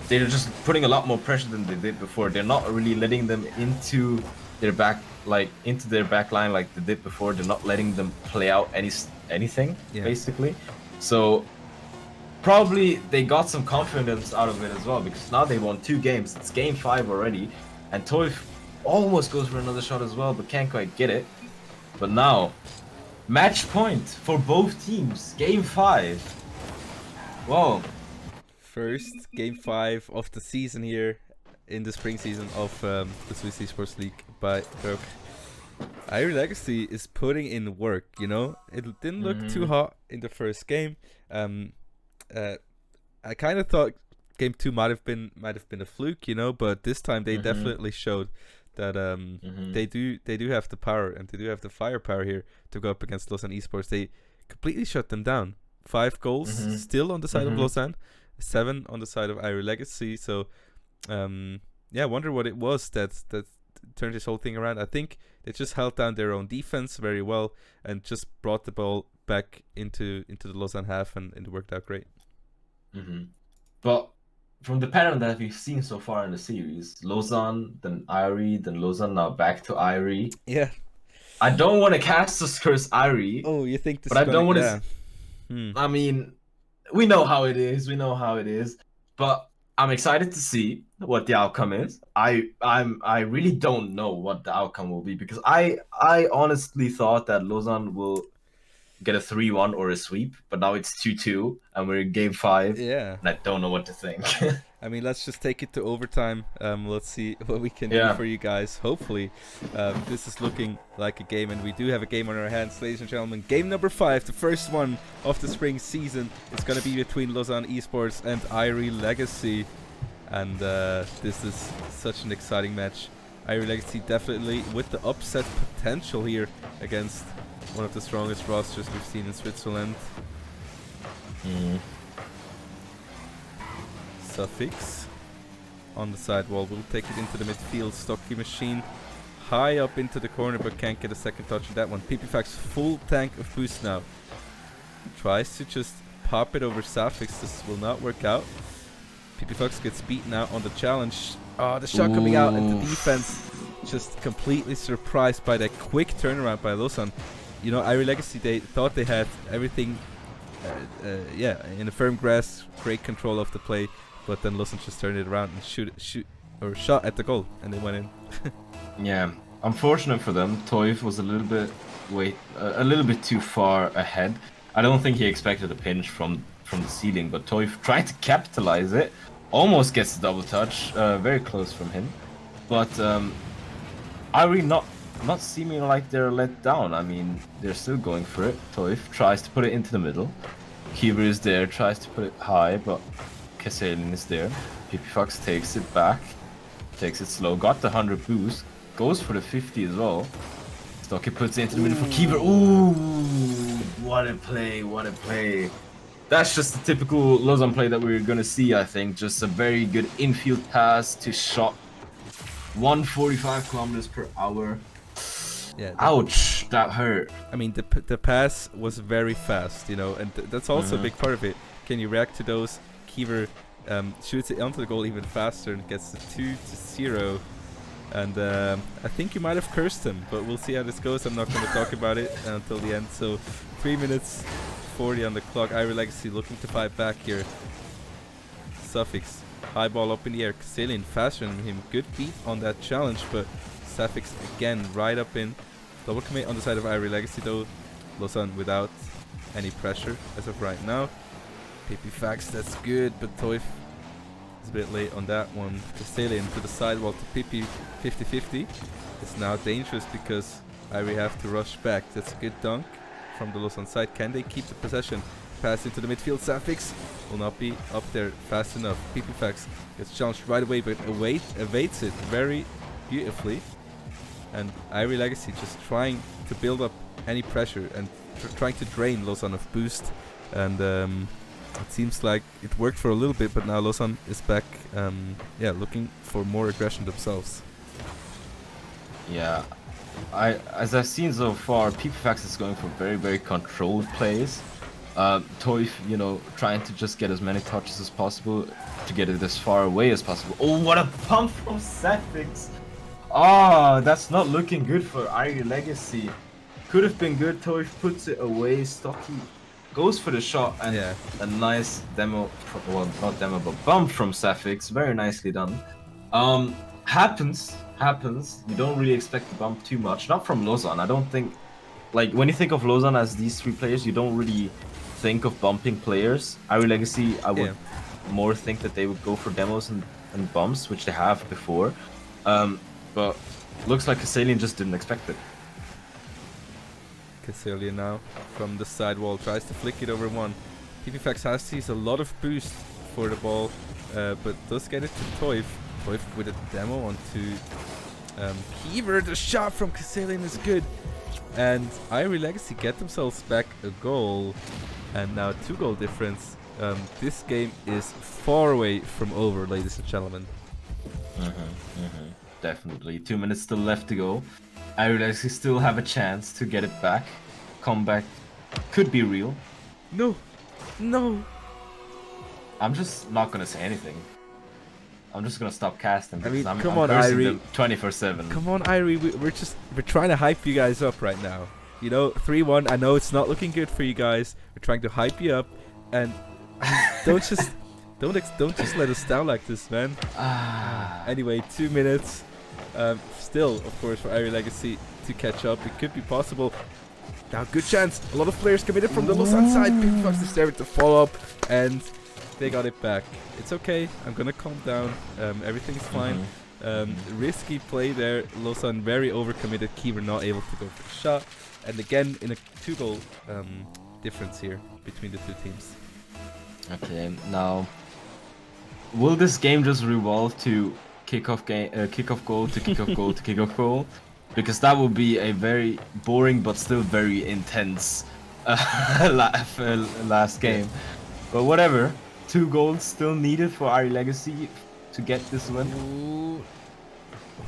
they're just putting a lot more pressure than they did before. They're not really letting them into their back line like they did before. They're not letting them play out anything basically. So probably they got some confidence out of it as well because now they won 2 games. It's game 5 already, and Toif almost goes for another shot as well, but can't quite get it. But now, match point for both teams. Game 5. Whoa. First game 5 of the season here in the spring season of the Swiss Esports League by Dirk. Irie Legacy is putting in work, you know. It didn't look too hot in the first game. I kind of thought game 2 might have been a fluke, you know, but this time they definitely showed that they do have the power and they do have the firepower here to go up against Lausanne Esports. They completely shut them down. 5 goals still on the side of Lausanne, 7 on the side of Irie Legacy. So I wonder what it was that turned this whole thing around. I think they just held down their own defense very well and just brought the ball back into the Lausanne half, and it worked out great. But from the pattern that we've seen so far in the series, Lausanne, then Irie, then Lausanne, now back to Irie. Yeah. I don't want to cast this curse Irie. Oh, you think this? But I don't want to. I mean, we know how it is. But I'm excited to see what the outcome is. I really don't know what the outcome will be because I honestly thought that Lausanne will get a 3-1 or a sweep, but now it's 2-2 and we're in game 5. Yeah. And I don't know what to think. I mean, let's just take it to overtime. Let's see what we can do for you guys. Hopefully, this is looking like a game, and we do have a game on our hands, ladies and gentlemen. Game number 5, the first one of the spring season. It's going to be between Lausanne Esports and Irie Legacy, and this is such an exciting match. Irie Legacy definitely with the upset potential here against one of the strongest rosters we've seen in Switzerland. Suffix on the sidewall will take it into the midfield. Stocky Machine high up into the corner, but can't get a second touch on that one. Pipifax full tank of boost now. Tries to just pop it over Suffix. This will not work out. Pipifax gets beaten out on the challenge. Oh, the shot coming out, and the defense just completely surprised by that quick turnaround by Lausanne. You know, Irie Legacy, they thought they had everything in a firm grasp, great control of the play, but then Lausanne just turned it around and shot at the goal, and they went in. Yeah, unfortunate for them. Toif was a little bit too far ahead. I don't think he expected a pinch from the ceiling, but Toif tried to capitalize it, almost gets the double touch, very close from him, but Irie not seeming like they're let down. I mean, they're still going for it. Toif tries to put it into the middle. Kieber is there, tries to put it high, but Kesselin is there. Pipifax takes it back, takes it slow, got the 100 boost, goes for the 50 as well. Stocky puts it into the middle for Kieber. Ooh, what a play. That's just the typical Lausanne play that we're gonna see, I think. Just a very good infield pass to shot 145 kilometers per hour. Yeah. Ouch, that hurt. I mean, the pass was very fast, you know, and that's also a big part of it. Can you react to those? Kiever shoots it onto the goal even faster and gets the 2-0. And I think you might have cursed him, but we'll see how this goes. I'm not going to talk about it until the end. So 3 minutes 40 on the clock. Irie Legacy looking to fight back here. Suffix, high ball up in the air. Casillion faster than him. Good beat on that challenge, but Suffix again right up in. Double commit on the side of Irie Legacy though. Lausanne without any pressure as of right now. Pipifax, that's good, but Toif is a bit late on that one. Casillion to the sidewall to Pipi, 50-50. It's now dangerous because Irie have to rush back. That's a good dunk from the Lausanne side. Can they keep the possession? Pass into the midfield. Suffix will not be up there fast enough. Pipifax gets challenged right away, but evades it very beautifully. And Irie Legacy just trying to build up any pressure and trying to drain Lausanne of boost. And it seems like it worked for a little bit, but now Lausanne is back, looking for more aggression themselves. Yeah, as I've seen so far, PPFAX is going for very, very controlled plays. Toy, trying to just get as many touches as possible to get it as far away as possible. Oh, what a pump from Sapphics! Ah, that's not looking good for Irie Legacy. Could have been good. Toy puts it away. Stocky goes for the shot and Yeah. a nice demo, well, not demo, but bump from Sapphics. Very nicely done. Happens. You don't really expect the bump too much. Not from Lausanne. I don't think, like, when you think of Lausanne as these three players, you don't really think of bumping players. Irie Legacy, I would more think that they would go for demos and bumps, which they have before. But looks like Kassalian just didn't expect it. Kassalian now from the side wall tries to flick it over one. PPFAX has sees a lot of boost for the ball, but does get it to Toif. Toif with a demo onto Kiever. The shot from Kassalian is good. And Irie Legacy get themselves back a goal. And now 2-goal difference. This game is far away from over, ladies and gentlemen. Definitely. 2 minutes still left to go. Irie Legacy still have a chance to get it back. Comeback could be real. No. I'm just not gonna say anything. I'm just gonna stop casting because I'm come on, cursing Irie. them 24/7. Come on, Irie. We're trying to hype you guys up right now. 3-1. I know it's not looking good for you guys. We're trying to hype you up, and don't just let us down like this, man. Anyway, 2 minutes. Still, of course, for Irie Legacy to catch up. It could be possible. Now, good chance. A lot of players committed from the Lausanne side. PPFAX is there to follow up, and they got it back. It's okay. I'm gonna calm down. Everything's fine. Risky play there. Lausanne very overcommitted. Kiever not able to go for the shot. And again, in a 2-goal difference here between the two teams. Okay, now will this game just revolve to kickoff goal to kickoff goal to kickoff goal? Because that would be a very boring but still very intense last game. But whatever, 2 goals still needed for Irie Legacy to get this win.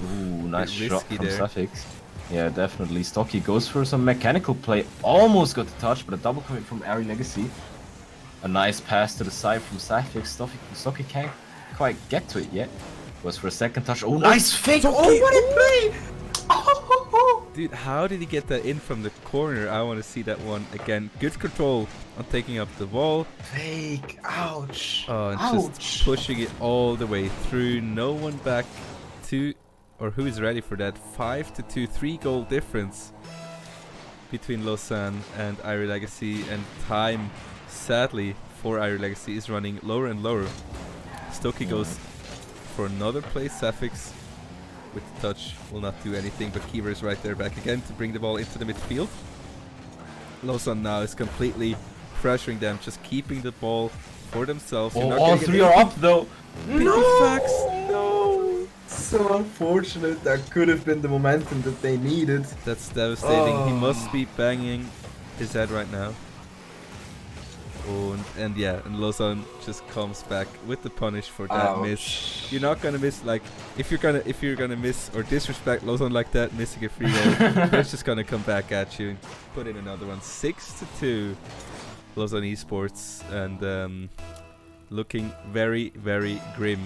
Ooh, nice shot from Sapphics. Yeah, definitely. Stocky goes for some mechanical play. Almost got the touch, but a double commit from Irie Legacy. A nice pass to the side from Sapphics. Stocky can't quite get to it yet. Goes for a second touch. Oh, nice fake! Oh, what a play! Dude, how did he get that in from the corner? I want to see that one again. Good control on taking up the ball. Fake! Ouch! Oh, and just pushing it all the way through. No one back to... Or who is ready for that? 5-2, 3-goal difference between Lausanne and Irie Legacy, and time, sadly, for Irie Legacy is running lower and lower. Stocky goes for another play. Sapphics with the touch will not do anything, but Kiever is right there back again to bring the ball into the midfield. Lausanne now is completely pressuring them, just keeping the ball for themselves. Oh, all three are up though. No! So unfortunate. That could have been the momentum that they needed. That's devastating. He must be banging his head right now. Oh, and Lausanne just comes back with the punish for that miss. You're not gonna miss, like, if you're gonna miss or disrespect Lausanne like that, missing a free goal, it's just gonna come back at you and put in another one. 6-2, Lausanne Esports, and looking very, very grim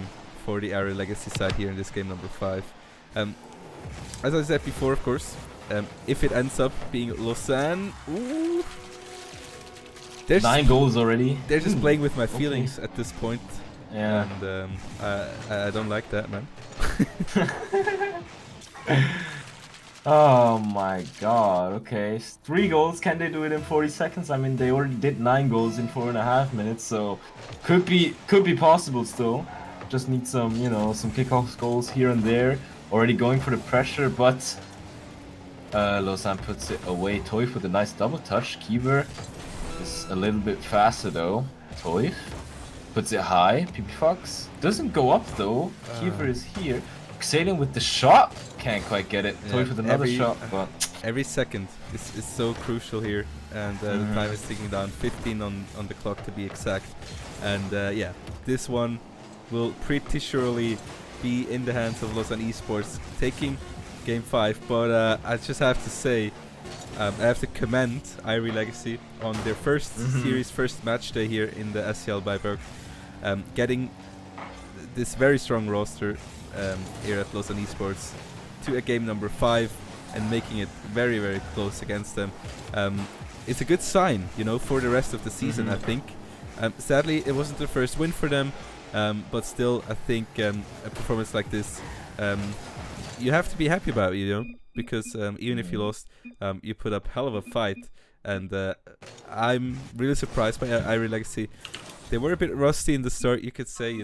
for the Irie Legacy side here in this game number 5. As I said before, of course, if it ends up being Lausanne, ooh, 9 goals already. They're just playing with my feelings at this point. Yeah. And I don't like that, man. Oh my god, okay. 3 goals, can they do it in 40 seconds? I mean, they already did 9 goals in 4.5 minutes, so could be possible still. Just need some, some kickoff goals here and there. Already going for the pressure, but Lausanne puts it away. Toif with a nice double touch. Kiever is a little bit faster though. Toif puts it high. PPFAX doesn't go up though. Kiever is here. Kassalian with the shot, can't quite get it. Toif with another shot, but every second is so crucial here, and the time is ticking down. 15 on the clock to be exact, and this one will pretty surely be in the hands of Lausanne Esports, taking Game 5. But I just have to say, I have to commend Irie Legacy on their first series, first match day here in the SCL Byberg, getting this very strong roster here at Lausanne Esports to a game number 5 and making it very, very close against them. It's a good sign, for the rest of the season, I think. Sadly, it wasn't the first win for them, but still, I think a performance like this, you have to be happy about, because even if you lost, you put up hell of a fight, and I'm really surprised by Irie Legacy. They were a bit rusty in the start, you could say,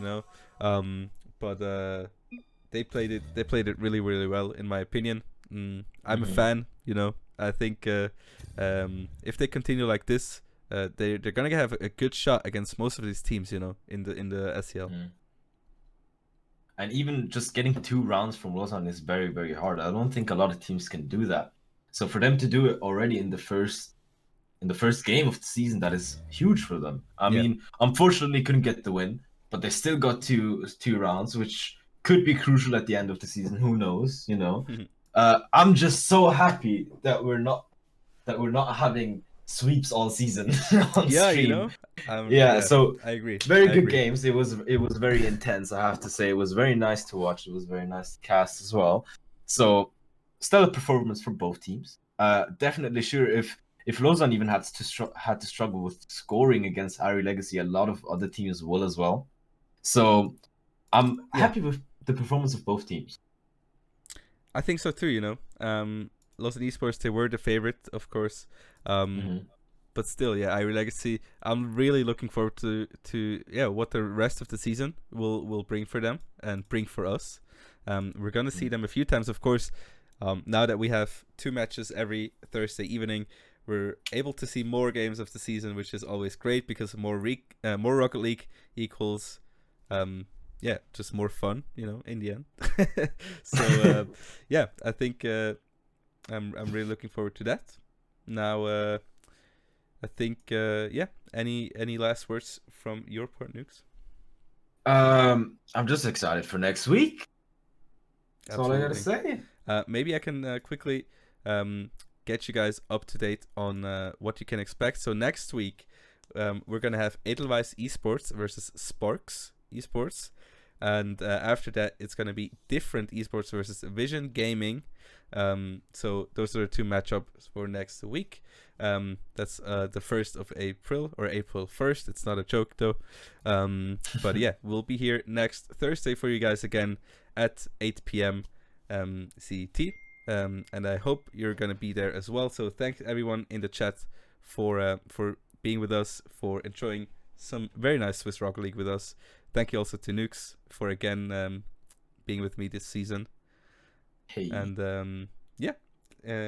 but they played it really, really well, in my opinion. I'm a fan, I think if they continue like this, they're gonna have a good shot against most of these teams, in the SCL. And even just getting 2 rounds from Lausanne is very, very hard. I don't think a lot of teams can do that. So for them to do it already in the first game of the season, that is huge for them. I mean, unfortunately, couldn't get the win, but they still got two rounds, which could be crucial at the end of the season. Who knows? I'm just so happy that we're not having sweeps all season on stream. So I agree. Very good games. It was very intense, I have to say. It was very nice to watch. It was very nice to cast as well. So stellar performance for both teams. Definitely sure if Lausanne even had to struggle with scoring against Irie Legacy, a lot of other teams will as well. So I'm happy with the performance of both teams. I think so too, Lausanne Esports, they were the favorite, of course. But still, Irie Legacy, I'm really looking forward to what the rest of the season will bring for them and bring for us. We're going to see them a few times, of course. Now that we have 2 matches every Thursday evening, we're able to see more games of the season, which is always great because more Rocket League equals just more fun, in the end. So I think I'm really looking forward to that. Now I think any last words from your part, Nukes? I'm just excited for next week. That's all I gotta say. Maybe I can quickly get you guys up to date on what you can expect. So next week we're gonna have Edelweiss Esports versus Sparks Esports, and after that it's gonna be Different Esports versus Vision Gaming. So those are the 2 matchups for next week. That's the 1st of April, or April 1st. It's not a joke though. But we'll be here next Thursday for you guys again at 8 p.m. CET. And I hope you're gonna be there as well. So thanks everyone in the chat for being with us, for enjoying some very nice Swiss Rocket League with us. Thank you also to Nukes for again being with me this season. Hey. And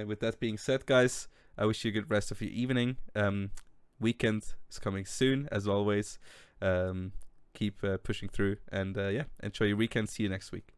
with that being said, guys, I wish you a good rest of your evening. Weekend is coming soon, as always. Keep pushing through, and enjoy your weekend. See you next week.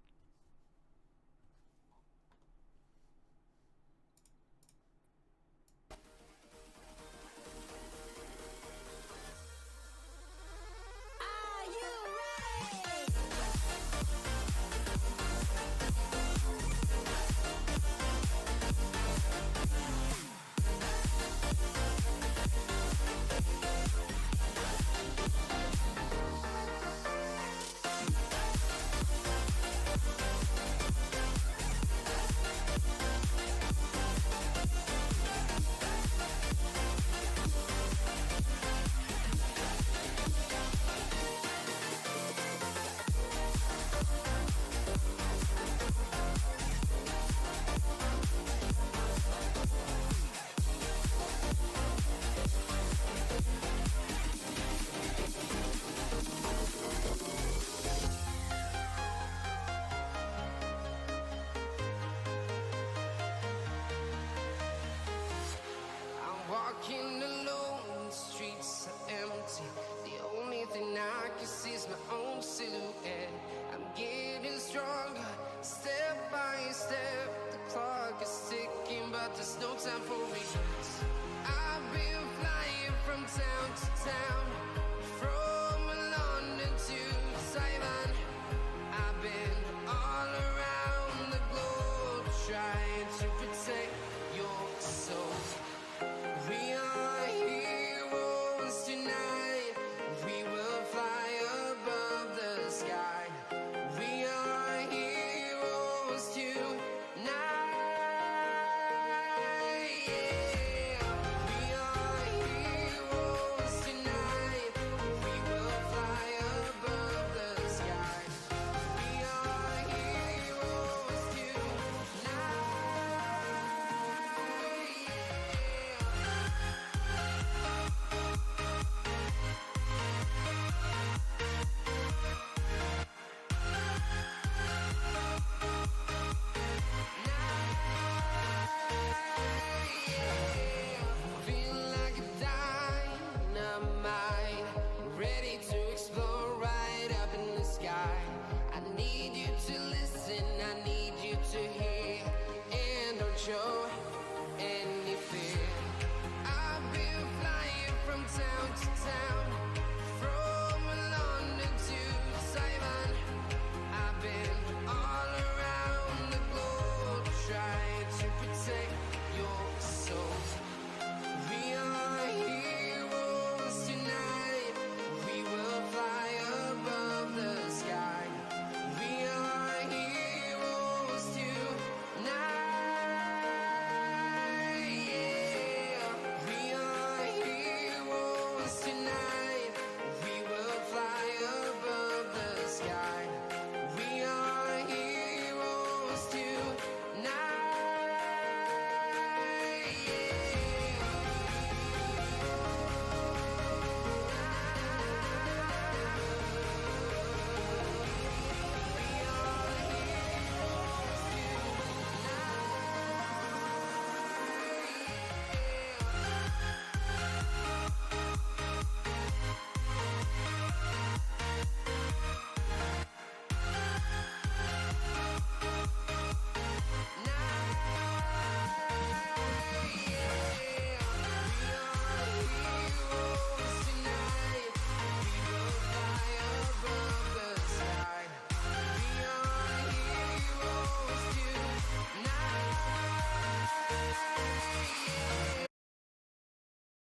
Walking alone, the streets are empty. The only thing I can see is my own silhouette. I'm getting stronger, step by step. The clock is ticking, but there's no time for regrets. I've been flying from town to town.